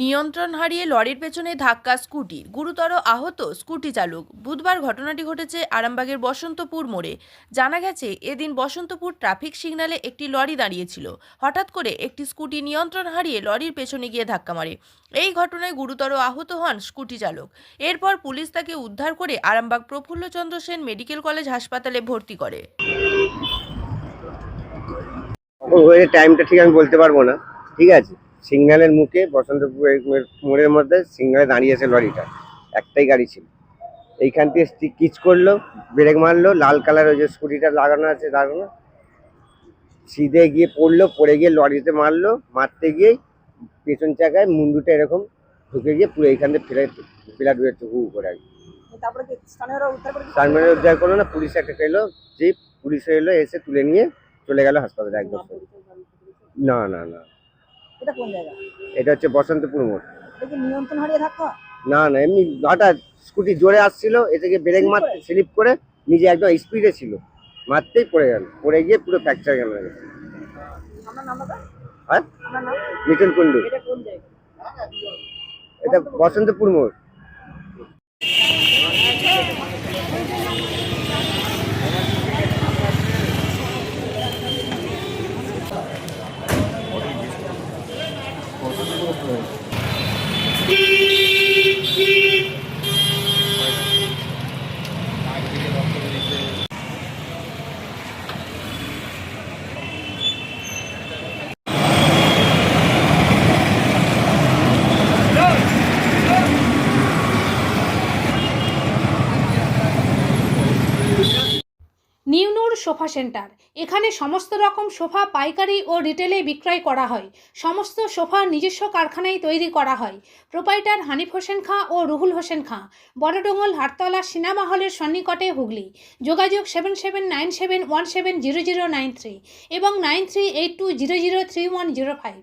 নিয়ন্ত্রণ হারিয়ে লরির পেছনে ধাক্কা স্কুটি, গুরুতর আহত স্কুটি চালক। বুধবার ঘটনাটি ঘটেছে আরামবাগের বসন্তপুর মোড়ে। জানা গেছে, এদিন বসন্তপুর ট্রাফিক সিগন্যালে একটি লরি দাঁড়িয়েছিল। হঠাৎ করে একটি স্কুটি নিয়ন্ত্রণ হারিয়ে লরির পেছনে গিয়ে ধাক্কা মারে। এই ঘটনায় গুরুতর আহত হন স্কুটি চালক। এরপর পুলিশ তাকে উদ্ধার করে আরামবাগ প্রফুল্লচন্দ্র সেন মেডিকেল কলেজ হাসপাতালে ভর্তি করে। ওই টাইমটা ঠিক আমি বলতে পারবো না। ঠিক আছে, সিগন্যালের মুখে বসন্তপুর মোড়ের মধ্যে সিগন্যালে দাঁড়িয়েছে লরিটা, একটাই গাড়ি ছিল। এইখান থেকে কিচ করলো, ব্রেক মারলো, লাল কালার ওই যে স্কুটিটা লাগানো আছে লাগানো, সিধে গিয়ে পড়লো, পড়ে গিয়ে লরিতে মারলো, মারতে গিয়েই পেছন চাকায় মুন্ডুটা এরকম ঢুকে গিয়ে পুরো এইখান থেকে ফ্ল্যাট বেরোচ্ছে হু করে আর কি। স্থানীয়রা উদ্ধার করলো না, পুলিশ একটা এলো, জিপ পুলিশ এলো, এসে তুলে নিয়ে চলে গেল হাসপাতালে একদম। না না না, এটা কোন জায়গা? এটা হচ্ছে বসন্তপুর মোড়। এটা কি নিয়ন্ত্রণ হারিয়ে ধাক্কা? না না, এমনি হঠাৎ স্কুটি জোরে আসছিল, এটাকে ব্রেক মারতে স্লিপ করে নিজে একদম স্পিডে ছিল, মারতেই পড়ে গেল, পড়ে গিয়ে পুরো ফ্র্যাকচার গেল। আপনার নাম দাদা? হ্যাঁ, আপনার নাম? মিঠুন কুন্ডু। এটা কোন জায়গা? এটা বসন্তপুর মোড়। নিউনুর সোফা সেন্টার। এখানে সমস্ত রকম সোফা পাইকারি ও রিটেলে বিক্রয় করা হয়। সমস্ত সোফা নিজস্ব কারখানায় তৈরি করা হয়। প্রোপাইটার হানিফ হোসেন খাঁ ও রুহুল হোসেন খাঁ, বড়ডোঙ্গল হাটতলা সিনেমা হলের সন্নিকটে, হুগলি। যোগাযোগ 7797170093 এবং 9382003105।